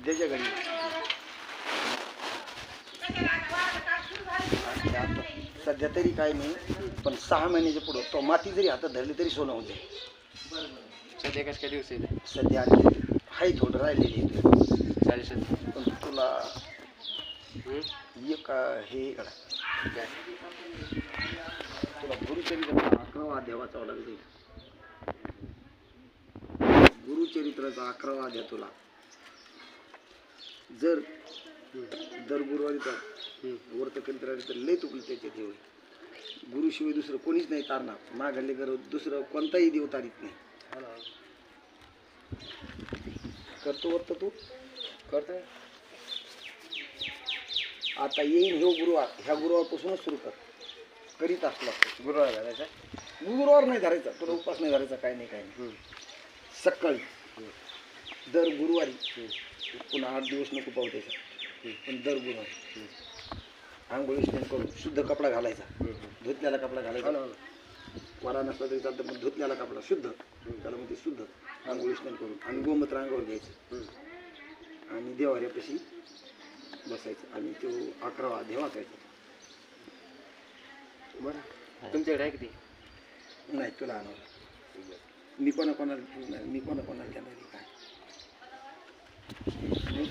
सध्याच्या घडी सध्या तरी काय नाही, पण 6 महिन्याच्या पुढं तो माती जरी हातात धरली तरी सोनं होते. सध्या कसं काय दिवस आहे सध्या हाय थोडं राहिलेली पण तुला एक हे करा काय तुला गुरुचरित्राचा 11वा अध्याय वाचावा लागेल. गुरुचरित्राचा 11वा अध्याय तुला जर दर गुरुवारी तर व्रत करीत राहिले तर लय तुकली त्याच्यात हे होईल. गुरुशिवाय दुसरं कोणीच नाही तारणार. माघारले घर दुसरं कोणताही देव तारीत नाही. करतो व्रत तू करतोय. आता येईल ह्यो गुरुवार, ह्या गुरुवारपासूनच सुरू कर. करीत असला गुरुवार घालायचा. गुरुवार नाही धरायचा, तुला उपास नाही धरायचा, काय नाही काय नाही. सकाळी दर गुरुवारी पुन्हा 8 दिवस नको पाहू त्याचा, पण दर गुरुवारी आंघोळी स्नान करून शुद्ध कपडा घालायचा. धुतल्याला कपडा घालायचा, वारा नसला तरी चालतं, पण धुतल्याला कपडा शुद्ध, त्याला म्हणजे शुद्ध आंघोळी स्नान करून आणि गोमूत्र अंगावर घ्यायचं आणि देवाऱ्यापाशी बसायचं आणि तो 11वा अध्याय वाचायचा. बरं तुमच्याकडे आहे किती? नाही तुला आणावं. मी कोणाकोणाला देणार काय मी